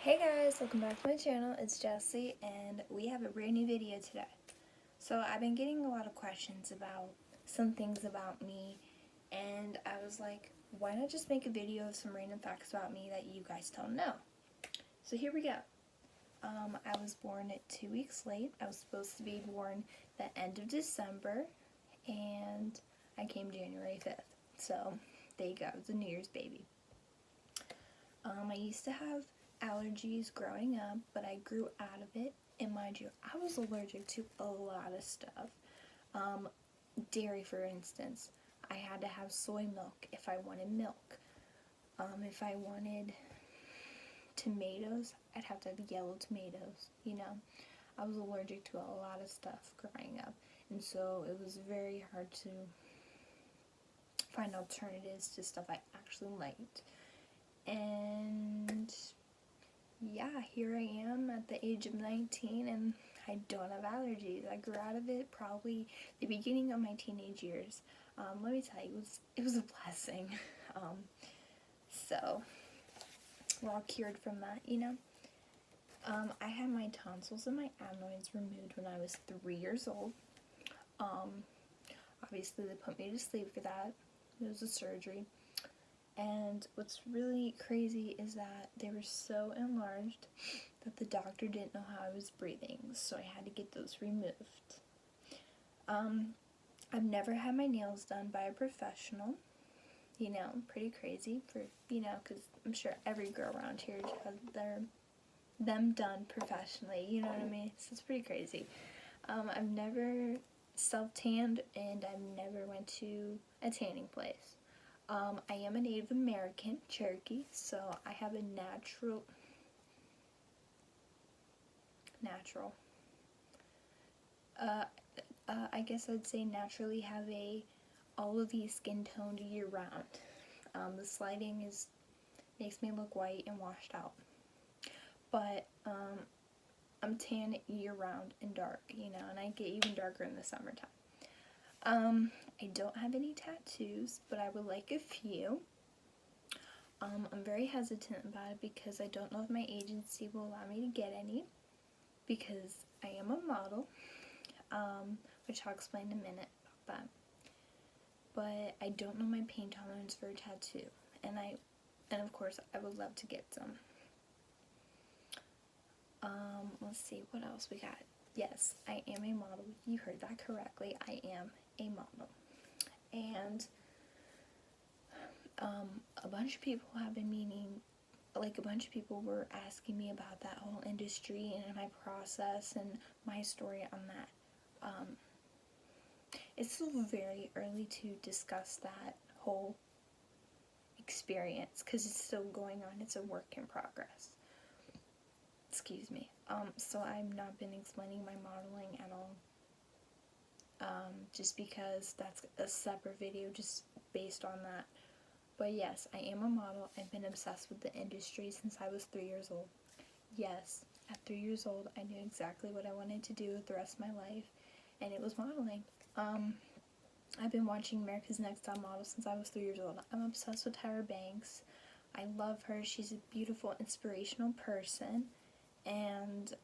Hey guys, welcome back to my channel. It's Jessie and we have a brand new video today. So I've been getting a lot of questions about some things about me, and I was like, why not just make a video of some random facts about me that you guys don't know? So here we go. I was born at 2 weeks late. I was supposed to be born the end of December, and I came January 5th. So there you go, it's a New Year's baby. I used to have allergies growing up, but I grew out of it. And mind you, I was allergic to a lot of stuff. Dairy, for instance. I had to have soy milk if I wanted milk. If I wanted tomatoes, I'd have to have yellow tomatoes, I was allergic to a lot of stuff growing up. And so it was very hard to find alternatives to stuff I actually liked. And yeah, here I am at the age of 19 and I don't have allergies. I grew out of it probably the beginning of my teenage years. Let me tell you, it was a blessing. So we're all cured from that, I had my tonsils and my adenoids removed when I was 3 years old. Obviously they put me to sleep for that. It was a surgery. And what's really crazy is that they were so enlarged that the doctor didn't know how I was breathing, so I had to get those removed. I've never had my nails done by a professional, pretty crazy for, because I'm sure every girl around here has them done professionally, you know what I mean? So it's pretty crazy. I've never self-tanned, and I've never went to a tanning place. I am a Native American, Cherokee, so I have a natural, I guess I'd say naturally have a olive skin toned year round. The sliding makes me look white and washed out. But, I'm tan year round and dark, and I get even darker in the summertime. I don't have any tattoos, but I would like a few. I'm very hesitant about it because I don't know if my agency will allow me to get any, because I am a model, which I'll explain in a minute about that. But I don't know my pain tolerance for a tattoo, and of course I would love to get some. Let's see, what else we got? Yes, I am a model. You heard that correctly. I am a model. And a bunch of people have been a bunch of people were asking me about that whole industry and my process and my story on that. It's still very early to discuss that whole experience because it's still going on. It's a work in progress. Excuse me. So I've not been explaining my modeling at all. Just because that's a separate video just based on that. But yes, I am a model. I've been obsessed with the industry since I was 3 years old. Yes, at 3 years old, I knew exactly what I wanted to do with the rest of my life, and it was modeling. I've been watching America's Next Top Model since I was 3 years old. I'm obsessed with Tyra Banks. I love her. She's a beautiful, inspirational person, and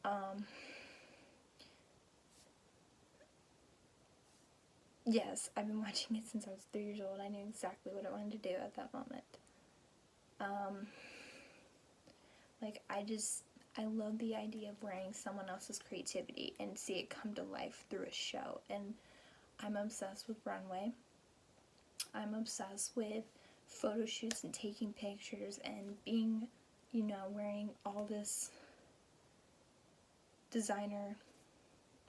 yes, I've been watching it since I was 3 years old. I knew exactly what I wanted to do at that moment. I love the idea of wearing someone else's creativity and see it come to life through a show. And I'm obsessed with runway. I'm obsessed with photo shoots and taking pictures and being, wearing all this designer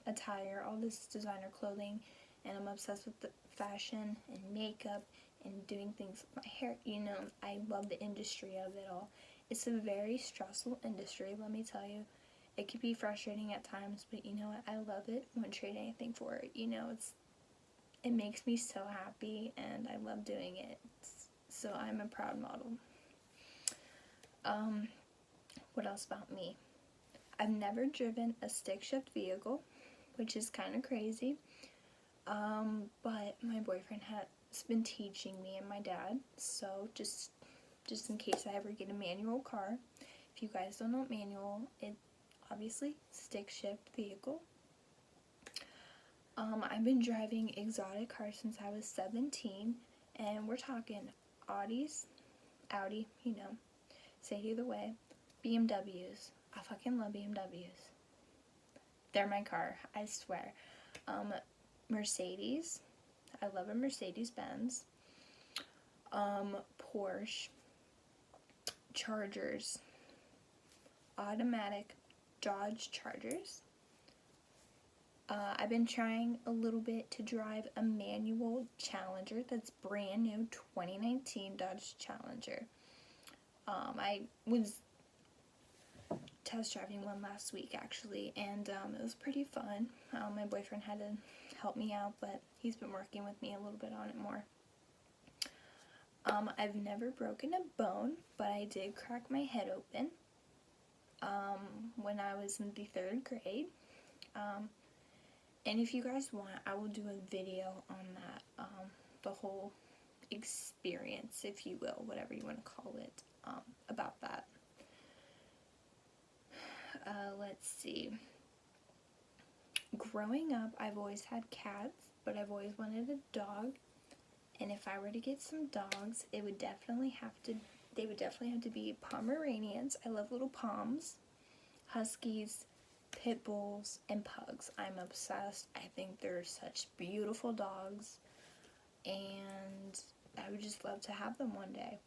attire, all this designer clothing, and I'm obsessed with the fashion and makeup and doing things with my hair. I love the industry of it all. It's a very stressful industry, let me tell you. It can be frustrating at times, but you know what? I love it. Wouldn't trade anything for it. It makes me so happy, and I love doing it. So I'm a proud model. What else about me? I've never driven a stick-shift vehicle, which is kind of crazy. But my boyfriend has been teaching me and my dad, so just in case I ever get a manual car. If you guys don't know manual, it obviously stick shift vehicle. I've been driving exotic cars since I was 17, and we're talking Audis, Audi, say it either way, BMWs. I fucking love BMWs. They're my car, I swear. Mercedes. I love a Mercedes-Benz. Porsche. Chargers. Automatic Dodge Chargers. I've been trying a little bit to drive a manual Challenger that's brand new, 2019 Dodge Challenger. I was test driving one last week actually, and it was pretty fun. My boyfriend had to help me out, but he's been working with me a little bit on it more. I've never broken a bone, but I did crack my head open when I was in the 3rd grade. And if you guys want, I will do a video on that, the whole experience, if you will, whatever you want to call it, about that. Let's see. Growing up, I've always had cats, but I've always wanted a dog. And if I were to get some dogs, they would definitely have to be Pomeranians. I love little Poms, Huskies, Pit Bulls, and Pugs. I'm obsessed. I think they're such beautiful dogs, and I would just love to have them one day.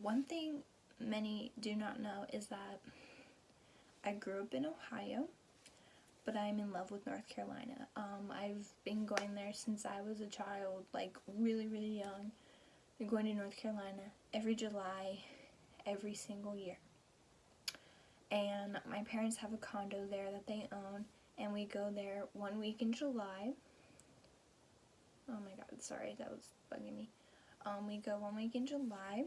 One thing many do not know is that I grew up in Ohio, but I'm in love with North Carolina. I've been going there since I was a child, like really, really young. I'm going to North Carolina every July, every single year. And my parents have a condo there that they own, and we go there 1 week in July. Oh my god, sorry, that was bugging me. We go 1 week in July,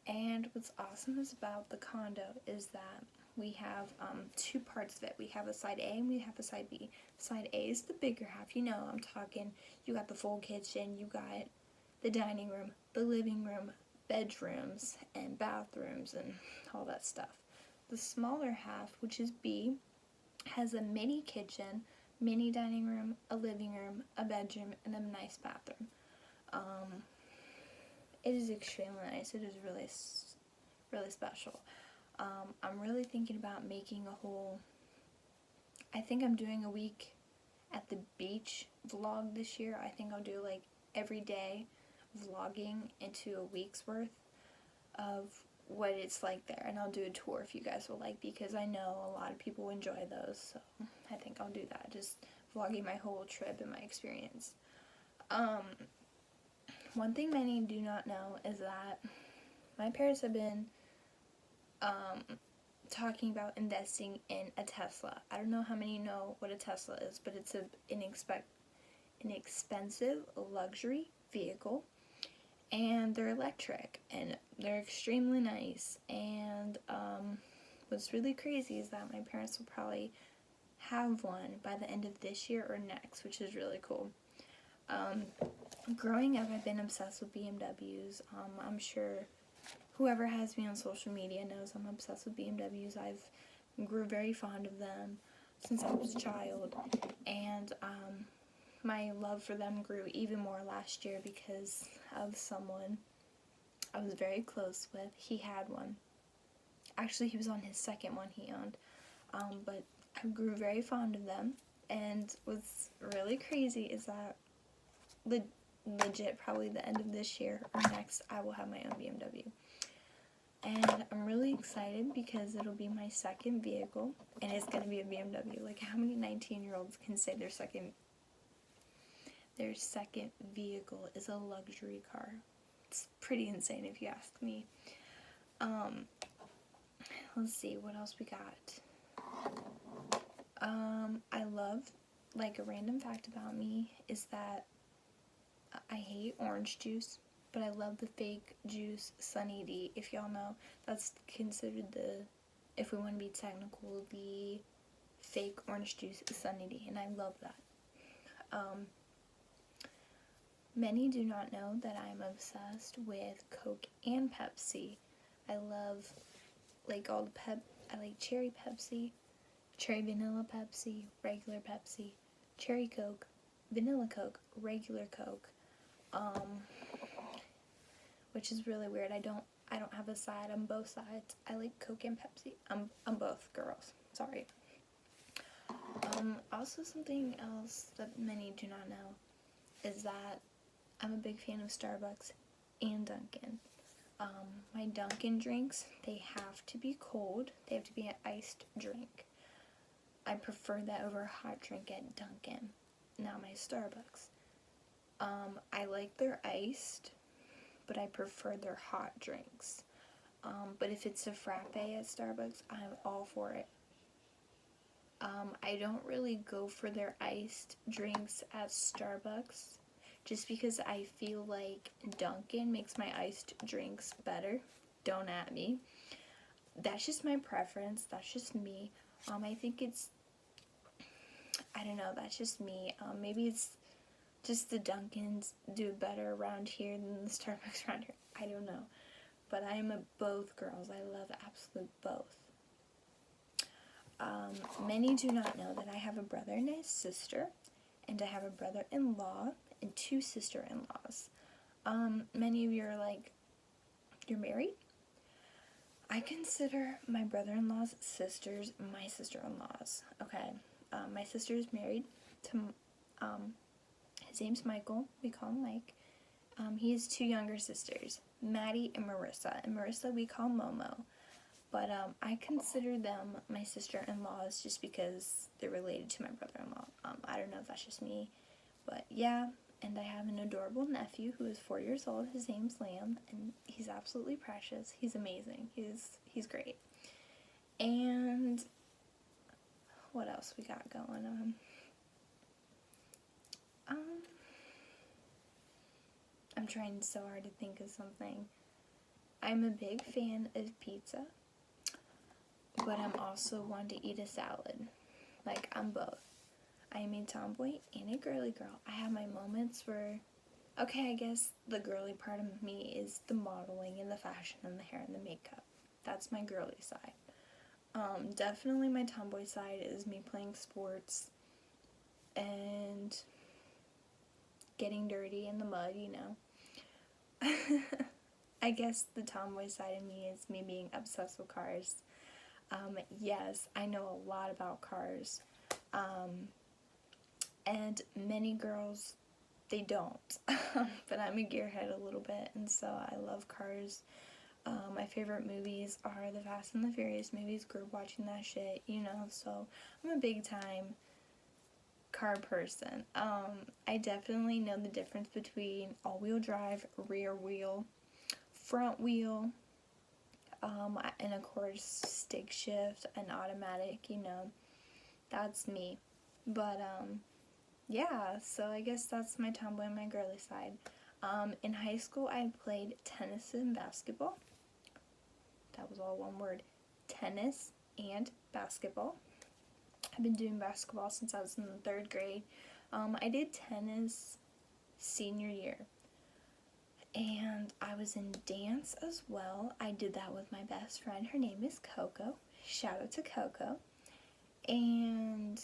and what's awesome is about the condo is that we have 2 parts of it. We have a side A and we have a side B. Side A is the bigger half. I'm talking, you got the full kitchen, you got the dining room, the living room, bedrooms, and bathrooms, and all that stuff. The smaller half, which is B, has a mini kitchen, mini dining room, a living room, a bedroom, and a nice bathroom. It is extremely nice. It is really, really special. I'm really thinking about making I think I'm doing a week at the beach vlog this year. I think I'll do like every day vlogging into a week's worth of what it's like there, and I'll do a tour if you guys will like, because I know a lot of people enjoy those, so I think I'll do that, just vlogging my whole trip and my experience. One thing many do not know is that my parents have been talking about investing in a Tesla. I don't know how many know what a Tesla is, but it's an inexpensive luxury vehicle, and they're electric, and they're extremely nice. And what's really crazy is that my parents will probably have one by the end of this year or next, which is really cool. Growing up, I've been obsessed with BMWs. I'm sure whoever has me on social media knows I'm obsessed with BMWs. I've grew very fond of them since I was a child, and my love for them grew even more last year because of someone I was very close with. He had one. Actually, he was on his second one he owned, but I grew very fond of them, and what's really crazy is that legit probably the end of this year or next, I will have my own BMW. And I'm really excited because it'll be my second vehicle, and it's going to be a BMW. Like, how many 19-year-olds can say their second vehicle is a luxury car? It's pretty insane if you ask me. Let's see, what else we got? I love, like, a random fact about me is that I hate orange juice, but I love the fake juice Sunny D. If y'all know, that's considered if we want to be technical, the fake orange juice Sunny D, and I love that. Many do not know that I'm obsessed with Coke and Pepsi. I love, like, all the I like cherry Pepsi, cherry vanilla Pepsi, regular Pepsi, cherry Coke, vanilla Coke, regular Coke, which is really weird. I don't have a side. I'm both sides. I like Coke and Pepsi. I'm both girls. Sorry. Also, something else that many do not know is that I'm a big fan of Starbucks and Dunkin'. My Dunkin' drinks, they have to be cold. They have to be an iced drink. I prefer that over a hot drink at Dunkin'. Now my Starbucks. I like their iced, but I prefer their hot drinks. But if it's a frappe at Starbucks, I'm all for it. I don't really go for their iced drinks at Starbucks just because I feel like Dunkin' makes my iced drinks better. Don't at me. That's just my preference. That's just me. I think I don't know, that's just me. Maybe it's just the Dunkins do better around here than the Starbucks around here. I don't know. But I am a both girls. I love absolute both. Many do not know that I have a brother and a sister, and I have a brother-in-law and 2 sister-in-laws. Many of you are like, you're married? I consider my brother-in-law's sisters my sister-in-laws. Okay, my sister is married to, his name's Michael. We call him Mike. He has 2 younger sisters, Maddie and Marissa. And Marissa we call Momo. But I consider them my sister-in-laws just because they're related to my brother-in-law. I don't know if that's just me, but yeah. And I have an adorable nephew who is 4 years old. His name's Lamb, and he's absolutely precious. He's amazing. He's great. And what else we got going on? I'm trying so hard to think of something. I'm a big fan of pizza, but I'm also one to eat a salad. Like, I'm both. I am a tomboy and a girly girl. I have my moments where, okay, I guess the girly part of me is the modeling and the fashion and the hair and the makeup. That's my girly side. Definitely my tomboy side is me playing sports and getting dirty in the mud, you know. I guess the tomboy side of me is me being obsessed with cars. Yes, I know a lot about cars. And many girls, they don't. But I'm a gearhead a little bit, and so I love cars. My favorite movies are the Fast and the Furious movies. Grew up watching that shit, you know, so I'm a big time car person. I definitely know the difference between all-wheel drive, rear wheel, front wheel, and of course stick shift and automatic, you know. That's me. But yeah, so I guess that's my tomboy and my girly side. In high school I played tennis and basketball. That was all one word. Tennis and basketball. I've been doing basketball since I was in the 3rd grade. I did tennis senior year. And I was in dance as well. I did that with my best friend. Her name is Coco. Shout out to Coco. And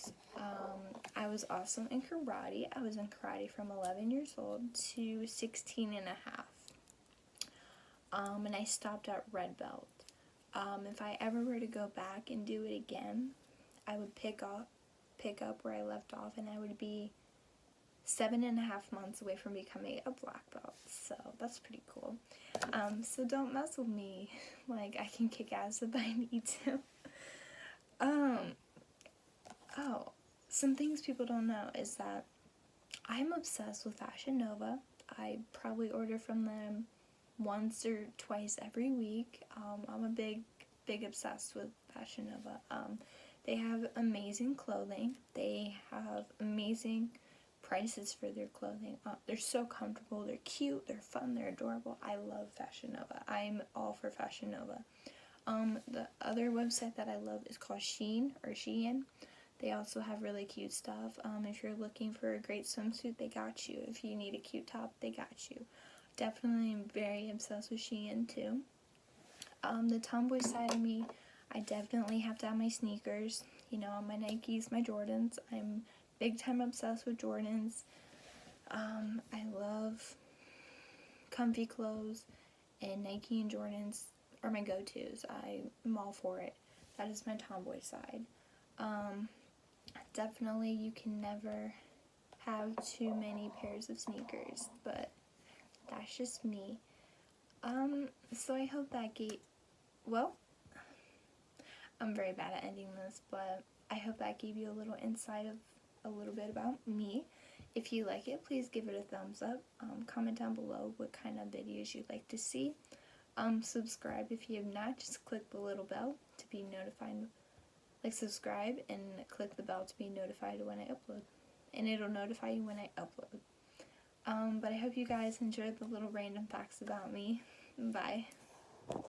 I was also in karate. I was in karate from 11 years old to 16 and a half. And I stopped at red belt. If I ever were to go back and do it again, I would pick up where I left off, and I would be 7.5 months away from becoming a black belt. So that's pretty cool. So don't mess with me. Like, I can kick ass if I need to. Oh, some things people don't know is that I'm obsessed with Fashion Nova. I probably order from them once or twice every week. I'm a big obsessed with Fashion Nova. They have amazing clothing. They have amazing prices for their clothing. They're so comfortable. They're cute. They're fun. They're adorable. I love Fashion Nova. I'm all for Fashion Nova. The other website that I love is called Shein or Shein. They also have really cute stuff. If you're looking for a great swimsuit, they got you. If you need a cute top, they got you. Definitely am very obsessed with Shein too. The tomboy side of me, I definitely have to have my sneakers. You know, my Nikes, my Jordans. I'm big time obsessed with Jordans. I love comfy clothes, and Nike and Jordans are my go-tos. I'm all for it. That is my tomboy side. Definitely you can never have too many pairs of sneakers, but that's just me. So I hope that well, I'm very bad at ending this, but I hope that gave you a little insight of a little bit about me. If you like it, please give it a thumbs up. Comment down below what kind of videos you'd like to see. Subscribe if you have not. Just click the little bell to be notified. Like, subscribe and click the bell to be notified when I upload. And it'll notify you when I upload. But I hope you guys enjoyed the little random facts about me. Bye.